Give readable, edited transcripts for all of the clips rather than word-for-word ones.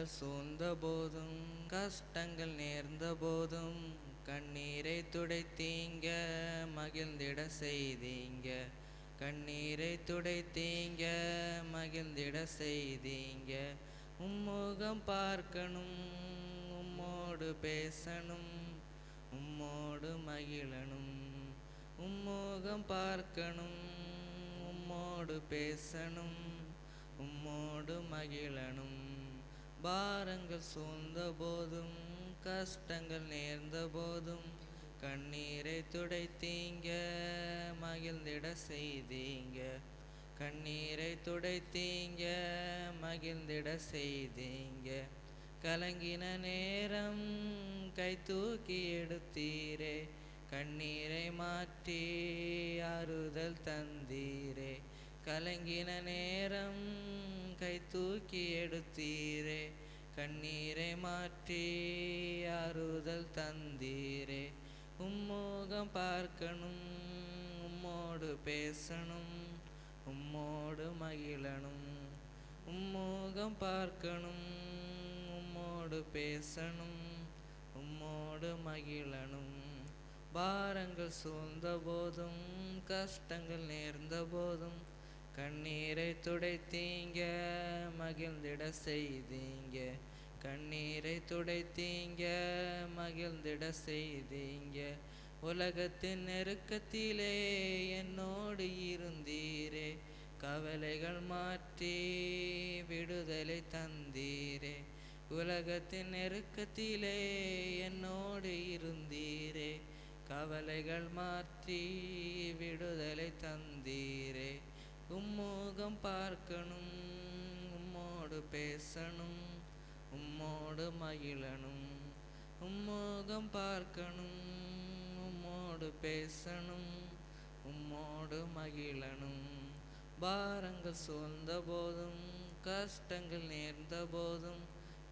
பாரங்கள் சூழ்ந்த போதும் கஷ்டங்கள் நேர்ந்த போதும் கண்ணீரை துடைத்தீங்க மகிழ்ந்திட செய்தீங்க. கண்ணீரை துடைத்தீங்க மகிழ்ந்திட செய்தீங்க. உம்முகம் பார்க்கணும், உம்மோடு பேசணும், உம்மோடு மகிழணும். உம்முகம் பார்க்கணும், உம்மோடு பேசணும், உம்மோடு மகிழணும். பாரங்கள் சூழ்ந்த போதும் கஷ்டங்கள் நேர்ந்த போதும் கண்ணீரை துடைத்தீங்க மகிழ்ந்திட செய்தீங்க. கண்ணீரை துடைத்தீங்க மகிழ்ந்திட செய்தீங்க. கலங்கின நேரம் கை தூக்கி எடுத்தீரே, கண்ணீரை மாற்றி ஆறுதல் தந்தீரே. கலங்கின நேரம் கை தூக்கி எடுத்தீரே, கண்ணீரை மாற்றி ஆறுதல் தந்தீரே. உம்முகம் பார்க்கணும், உம்மோடு பேசணும், உம்மோடு மகிழணும். உம்முகம் பார்க்கணும், உம்மோடு பேசணும், உம்மோடு மகிழணும். பாரங்கள் சூழ்ந்த போதும் கஷ்டங்கள் நேர்ந்த போதும் கண்ணீரை துடைத்தீங்க மகிழ்ந்திட செய்தீங்க. கண்ணீரை துடைத்தீங்க மகிழ்ந்திட செய்தீங்க. உலகத்தின் நெருக்கத்திலே என்னோடு இருந்தீரே, கவலைகள் மாற்றி விடுதலை தந்தீரே. உலகத்தின் நெருக்கத்திலே என்னோடு இருந்தீரே, கவலைகள் மாற்றி விடுதலை தந்தீரே. உம்முகம் பார்க்கணும், உம்மோடு பேசணும், உம்மோடு மகிழணும். உம்முகம் பார்க்கணும், உம்மோடு பேசணும், உம்மோடு மகிழணும். பாரங்கள் சூழ்ந்த போதும் கஷ்டங்கள் நேர்ந்த போதும்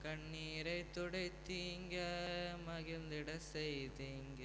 கண்ணீரை துடைத்தீங்க மகிழ்ந்திட செய்தீங்க.